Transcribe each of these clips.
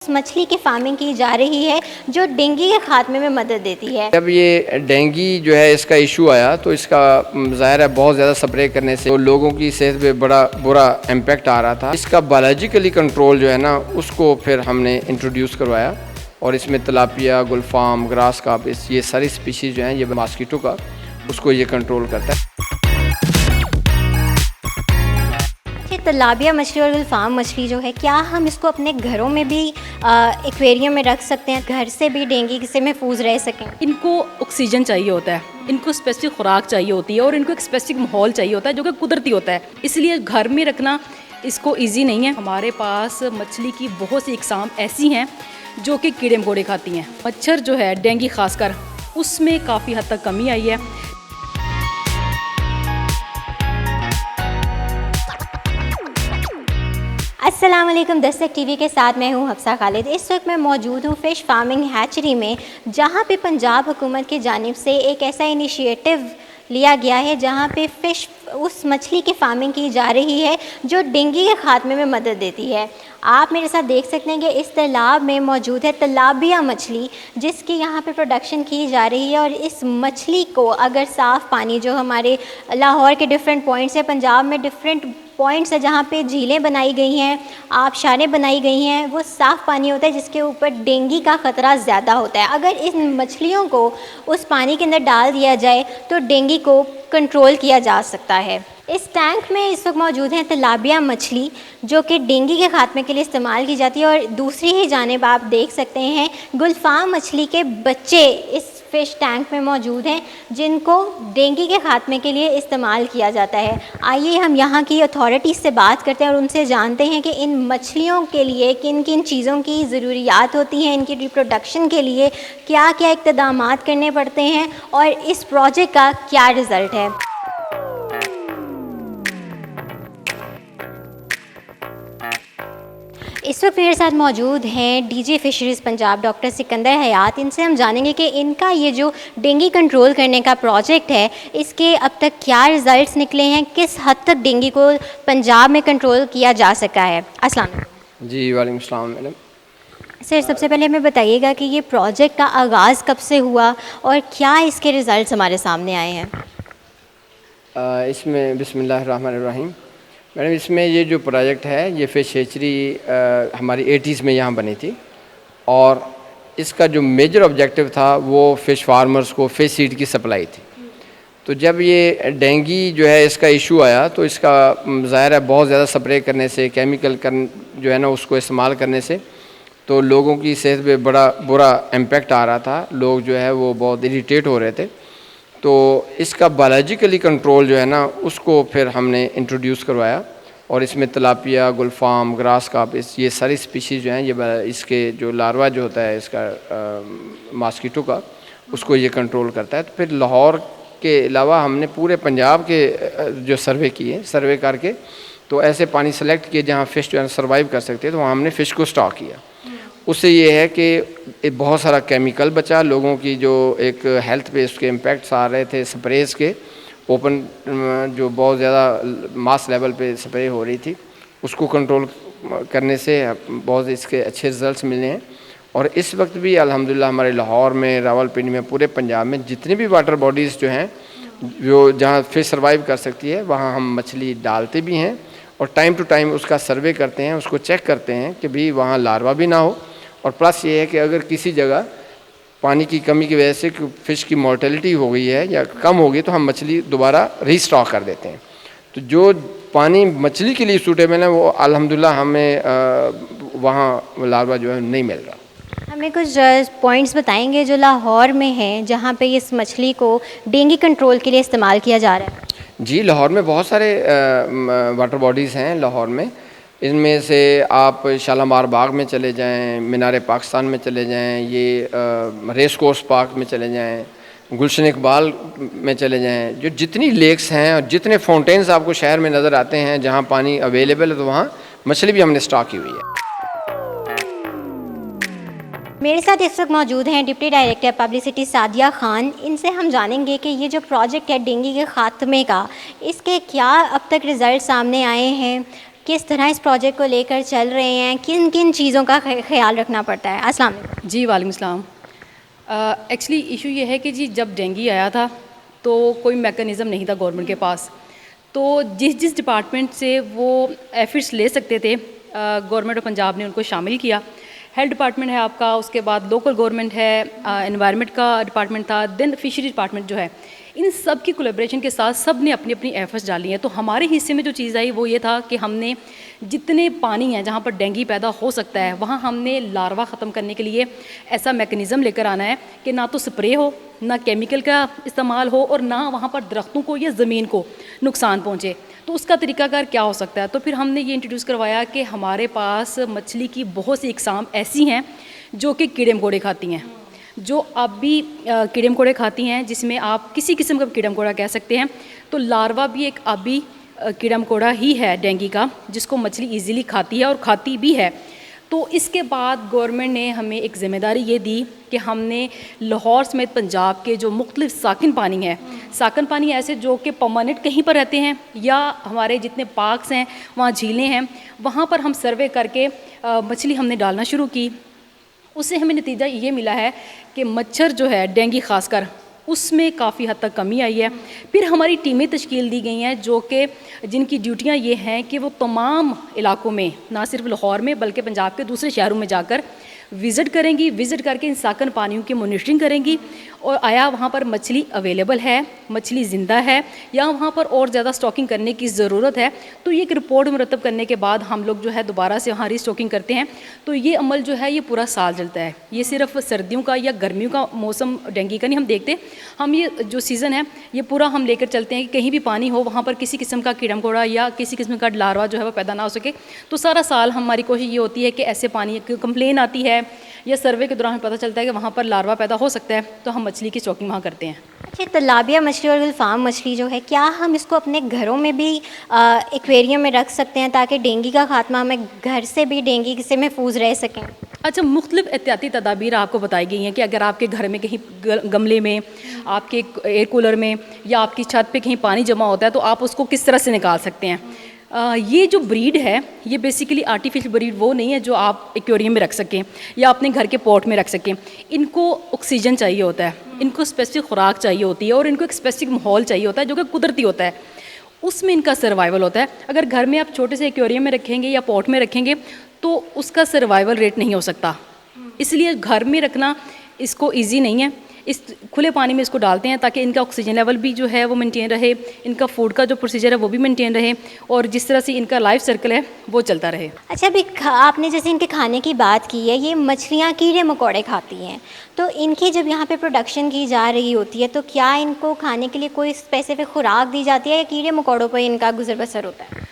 मछली की फार्मिंग की जा रही है जो डेंगू के खात्मे में मदद देती है। जब ये डेंगू जो है इसका इशू आया तो इसका ज़ाहिर है बहुत ज़्यादा स्प्रे करने से तो लोगों की सेहत पे बड़ा बुरा इम्पैक्ट आ रहा था। इसका बायोलॉजिकली कंट्रोल जो है ना उसको फिर हमने इंट्रोड्यूस करवाया और इसमें तिलापिया, गुलफाम, ग्रास काप ये सारी स्पीशीज़ जो हैं ये मॉस्किटो का उसको ये कंट्रोल करता है। तिलापिया मछली और गुलफाम मछली जो है, क्या हम इसको अपने घरों में भी एक्वेरियम में रख सकते हैं, घर से भी डेंगू से महफूज रह सकें? इनको ऑक्सीजन चाहिए होता है, इनको स्पेसिफिक खुराक चाहिए होती है और इनको एक स्पेसिफिक माहौल चाहिए होता है जो कि कुदरती होता है, इसलिए घर में रखना इसको इजी नहीं है। हमारे पास मछली की बहुत सी इकसाम ऐसी हैं जो कि कीड़े मकोड़े खाती हैं। मच्छर जो है डेंगू खासकर उसमें काफ़ी हद तक कमी आई है। अस्सलाम वालेकुम, दस्तक टीवी के साथ मैं हूं हफ्सा खालिद। इस वक्त मैं मौजूद हूं फ़िश फार्मिंग हैचरी में, जहां पे पंजाब हुकूमत की जानिब से एक ऐसा इनिशिएटिव लिया गया है जहां पे फ़िश उस मछली की फार्मिंग की जा रही है जो डेंगू के खात्मे में मदद देती है। आप मेरे साथ देख सकते हैं कि इस तालाब में मौजूद है तिलापिया मछली, जिसकी यहाँ पे प्रोडक्शन की जा रही है। और इस मछली को अगर साफ़ पानी, जो हमारे लाहौर के डिफरेंट पॉइंट्स हैं, पंजाब में डिफरेंट पॉइंट्स है जहाँ पे झीलें बनाई गई हैं, आबशारें बनाई गई हैं, वो साफ़ पानी होता है जिसके ऊपर डेंगू का ख़तरा ज़्यादा होता है। अगर इन मछलियों को उस पानी के अंदर डाल दिया जाए तो डेंगू को कंट्रोल किया जा सकता है। इस टैंक में इस वक्त मौजूद हैं तिलापिया मछली जो कि डेंगू के खात्मे के लिए इस्तेमाल की जाती है, और दूसरी ही जानिब आप देख सकते हैं गुलफाम मछली के बच्चे इस फ़िश टैंक में मौजूद हैं जिनको डेंगू के खात्मे के लिए इस्तेमाल किया जाता है। आइए हम यहाँ की अथॉरिटीज़ से बात करते हैं और उनसे जानते हैं कि इन मछलियों के लिए किन किन चीज़ों की ज़रूरियात होती हैं, इनकी रिप्रोडक्शन के लिए क्या क्या इक़दामात करने पड़ते हैं और इस प्रोजेक्ट का क्या रिज़ल्ट है। इस वक्त मेरे साथ मौजूद हैं DG fisheries Punjab doctor Sikandar Hayat. इनसे हम जानेंगे कि इनका ये जो डेंगू कंट्रोल करने का प्रोजेक्ट है इसके अब तक क्या रिज़ल्ट्स निकले हैं, किस हद तक डेंगू को पंजाब में कंट्रोल किया जा सका है। अस्सलाम वालेकुम। जी वालेकुम सलाम मैडम। सर, सबसे पहले हमें बताइएगा कि ये प्रोजेक्ट का आगाज़ कब से हुआ और क्या इसके रिज़ल्ट हमारे सामने आए हैं? इसमें बिस्मिल्लाहिर्रहमानिर्रहीम मैडम, इसमें ये जो प्रोजेक्ट है ये फ़िश हेचरी हमारी 80s में यहाँ बनी थी और इसका जो मेजर ऑब्जेक्टिव था वो फ़िश फार्मर्स को फ़िश सीड की सप्लाई थी। तो जब ये डेंगू जो है इसका इशू आया तो इसका ज़ाहिर है बहुत ज़्यादा स्प्रे करने से, केमिकल जो है ना उसको इस्तेमाल करने से तो लोगों की सेहत पे बड़ा बुरा इम्पैक्ट आ रहा था। लोग जो है वो बहुत इरिटेट हो रहे थे। तो इसका बायोलॉजिकली कंट्रोल जो है ना उसको फिर हमने इंट्रोड्यूस करवाया और इसमें तिलापिया, गुलफाम, ग्रास काप ये सारी स्पीशीज़ जो हैं ये इसके जो लार्वा जो होता है इसका मॉस्किटो का उसको ये कंट्रोल करता है। तो फिर लाहौर के अलावा हमने पूरे पंजाब के जो सर्वे किए, सर्वे करके तो ऐसे पानी सेलेक्ट किए जहाँ फ़िश जो है सर्वाइव कर सकते हैं, तो वहाँ हमने फ़िश को स्टॉक किया। उससे ये है कि बहुत सारा केमिकल बचा, लोगों की जो एक हेल्थ पे उसके इम्पैक्ट्स आ रहे थे स्प्रेज़ के, ओपन जो बहुत ज़्यादा मास लेवल पे स्प्रे हो रही थी उसको कंट्रोल करने से बहुत इसके अच्छे रिज़ल्ट्स मिले हैं। और इस वक्त भी अल्हम्दुलिल्लाह हमारे लाहौर में, रावलपिंडी में, पूरे पंजाब में जितनी भी वाटर बॉडीज़ जो हैं जो जहाँ फिश सर्वाइव कर सकती है वहाँ हम मछली डालते भी हैं और टाइम टू टाइम उसका सर्वे करते हैं, उसको चेक करते हैं कि भी वहाँ लार्वा भी ना हो। और प्लस ये है कि अगर किसी जगह पानी की कमी की वजह से फ़िश की मोर्टेलिटी हो गई है या कम हो गई तो हम मछली दोबारा रीस्टॉक कर देते हैं। तो जो पानी मछली के लिए सूटेबल है वो अल्हम्दुलिल्लाह हमें वहाँ लार्वा जो है नहीं मिल रहा। हमें कुछ पॉइंट्स बताएंगे जो लाहौर में हैं जहाँ पे इस मछली को डेंगू कंट्रोल के लिए इस्तेमाल किया जा रहा है? जी, लाहौर में बहुत सारे वाटर बॉडीज़ हैं लाहौर में। इनमें से आप शालामार बाग में चले जाएं, मीनार पाकिस्तान में चले जाएं, ये रेस कोर्स पार्क में चले जाएं, गुलशन इकबाल में चले जाएं। जो जितनी लेक्स हैं और जितने फाउंटेन्स आपको शहर में नज़र आते हैं जहां पानी अवेलेबल है तो वहां मछली भी हमने स्टॉक की हुई है। मेरे साथ इस वक्त मौजूद हैं deputy director publicity Sadia Khan. इनसे हम जानेंगे कि ये जो प्रोजेक्ट है डेंगू के ख़ात्मे का, इसके क्या अब तक रिज़ल्ट सामने आए हैं, किस तरह इस प्रोजेक्ट को लेकर चल रहे हैं, किन किन चीज़ों का ख्याल रखना पड़ता है। अस्सलाम वालेकुम। जी वालेकुम सलाम। एक्चुअली इशू ये है कि जी जब डेंगू आया था तो कोई मैकेनिज़्म नहीं था गवर्नमेंट के पास, तो जिस डिपार्टमेंट से वो एफर्ट्स ले सकते थे गवर्नमेंट ऑफ पंजाब ने उनको शामिल किया। हेल्थ डिपार्टमेंट है आपका, उसके बाद लोकल गवर्नमेंट है, एनवायरनमेंट का डिपार्टमेंट था, देन फिशरी डिपार्टमेंट जो है, इन सब की कोलैबोरेशन के साथ सब ने अपनी अपनी एफर्ट्स डाली हैं। तो हमारे हिस्से में जो चीज़ आई वो ये था कि हमने जितने पानी हैं जहाँ पर डेंगू पैदा हो सकता है वहाँ हमने लार्वा ख़त्म करने के लिए ऐसा मैकेनिज़्म लेकर आना है कि ना तो स्प्रे हो, ना केमिकल का इस्तेमाल हो और ना वहाँ पर दरख्तों को या ज़मीन को नुकसान पहुँचे। तो उसका तरीकाकार क्या हो सकता है, तो फिर हमने ये इंट्रोड्यूस करवाया कि हमारे पास मछली की बहुत सी इकसाम ऐसी हैं जो कि कीड़े मकोड़े खाती हैं, जो अब भी कीड़े मकोड़े खाती हैं, जिसमें आप किसी किस्म का कीड़ा मकोड़ा कह सकते हैं। तो लार्वा भी एक आबी कीड़ा मकोड़ा ही है डेंगू का, जिसको मछली इजीली खाती है और खाती भी है। तो इसके बाद गवर्नमेंट ने हमें एक ज़िम्मेदारी ये दी कि हमने लाहौर समेत पंजाब के जो मुख्तलिफ साकिन पानी है, साकिन पानी ऐसे जो कि परमानेंट कहीं पर रहते हैं या हमारे जितने पार्क्स हैं वहाँ झीलें हैं, वहाँ पर हम सर्वे करके मछली हमने डालना शुरू की। उससे हमें नतीजा ये मिला है कि मच्छर जो है डेंगू ख़ासकर उसमें काफ़ी हद तक कमी आई है। फिर हमारी टीमें तश्कील दी गई हैं जो कि जिनकी ड्यूटियां ये हैं कि वो तमाम इलाकों में, ना सिर्फ लाहौर में बल्कि पंजाब के दूसरे शहरों में जाकर विज़िट करेंगी, विज़िट करके इन साकन पानियों की मॉनिटरिंग करेंगी और आया वहाँ पर मछली अवेलेबल है, मछली ज़िंदा है या वहाँ पर और ज़्यादा स्टॉकिंग करने की ज़रूरत है। तो ये एक रिपोर्ट मुरतब करने के बाद हम लोग जो है दोबारा से वहाँ रीस्टॉकिंग करते हैं। तो ये अमल जो है ये पूरा साल चलता है, ये सिर्फ सर्दियों का या गर्मियों का मौसम डेंगू का नहीं हम देखते, हम ये जो सीज़न है ये पूरा हम लेकर चलते हैं कि कहीं भी पानी हो वहाँ पर किसी किस्म का कीड़ा मकोड़ा या किसी किस्म का लार्वा जो है वो पैदा ना हो सके। तो सारा साल हमारी कोशिश ये होती है कि ऐसे पानी की कंप्लेन आती है या सर्वे के दौरान पता चलता है कि वहाँ पर लार्वा पैदा हो सकता है, तो हम मछली की स्टॉकिंग वहाँ करते हैं। अच्छा, तालाबिया मछली और गुलफाम मछली जो है, क्या हम इसको अपने घरों में भी एक्वेरियम में रख सकते हैं ताकि डेंगू का खात्मा, हमें घर से भी डेंगू से महफूज रह सकें? अच्छा, मुख्तलिफ एहतियाती तदाबीर आपको बताई गई हैं कि अगर आपके घर में कहीं गमले में, आपके एयर कूलर में या आपकी छत पे कहीं पानी जमा होता है तो आप उसको किस तरह से निकाल सकते हैं। ये जो ब्रीड है ये बेसिकली आर्टिफिशियल ब्रीड वो नहीं है जो आप एक्वेरियम में रख सकें या अपने घर के पॉट में रख सकें। इनको ऑक्सीजन चाहिए होता है, इनको स्पेसिफिक खुराक चाहिए होती है और इनको एक स्पेसिफिक माहौल चाहिए होता है जो कि कुदरती होता है, उसमें इनका सर्वाइवल होता है। अगर घर में आप छोटे से एक्वेरियम में रखेंगे या पॉट में रखेंगे तो उसका सर्वाइवल रेट नहीं हो सकता, इसलिए घर में रखना इसको ईजी नहीं है। इस खुले पानी में इसको डालते हैं ताकि इनका ऑक्सीजन लेवल भी जो है वो मेंटेन रहे, इनका फूड का जो प्रोसीजर है वो भी मेंटेन रहे और जिस तरह से इनका लाइफ सर्कल है वो चलता रहे। अच्छा, अभी आपने जैसे इनके खाने की बात की है, ये मछलियाँ कीड़े मकोड़े खाती हैं, तो इनकी जब यहाँ पे प्रोडक्शन की जा रही होती है तो क्या इनको खाने के लिए कोई स्पेसिफिक खुराक दी जाती है या कीड़े मकोड़ों पर इनका गुजर बसर होता है?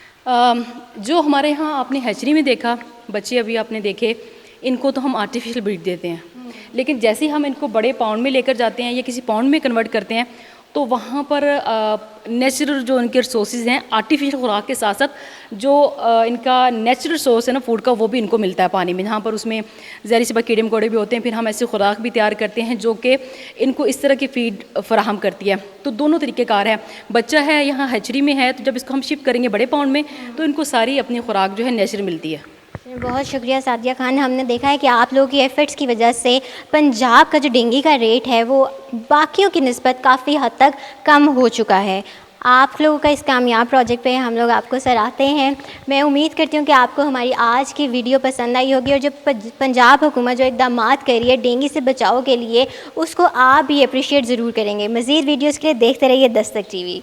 जो हमारे यहाँ आपने हैचरी में देखा, बच्चे अभी आपने देखे, इनको तो हम आर्टिफिशियल ब्रीड देते हैं, लेकिन जैसे ही हम इनको बड़े पाउंड में लेकर जाते हैं या किसी पाउंड में कन्वर्ट करते हैं तो वहाँ पर नेचुरल जो इनके रिसोर्सेज हैं, आर्टिफिशियल खुराक के साथ साथ जो इनका नेचुरल सोर्स है ना फूड का, वो भी इनको मिलता है पानी में, जहाँ पर उसमें ज़हरी सी कीड़े मकोड़े भी होते हैं। फिर हम ऐसे खुराक भी तैयार करते हैं जो कि इनको इस तरह की फीड फराहम करती है। तो दोनों तरीक़ेकार है, बच्चा है यहाँ हैचरी में है तो जब इसको हम शिफ्ट करेंगे बड़े पाउंड में तो इनको सारी अपनी खुराक जो है नेचुरल मिलती है। बहुत शुक्रिया सादिया खान। हमने देखा है कि आप लोगों की एफ़र्ट्स की वजह से पंजाब का जो डेंगू का रेट है वो बाकियों की निस्बत काफ़ी हद तक कम हो चुका है। आप लोगों का इस कामयाब प्रोजेक्ट पे हम लोग आपको सराहते हैं। मैं उम्मीद करती हूँ कि आपको हमारी आज की वीडियो पसंद आई होगी और जो पंजाब हुकूमत जो इक़दामात कर रही है डेंगू से बचाव के लिए, उसको आप भी अप्रिशिएट ज़रूर करेंगे। मज़ीद वीडियोज़ के लिए देखते रहिए दस्तक टीवी।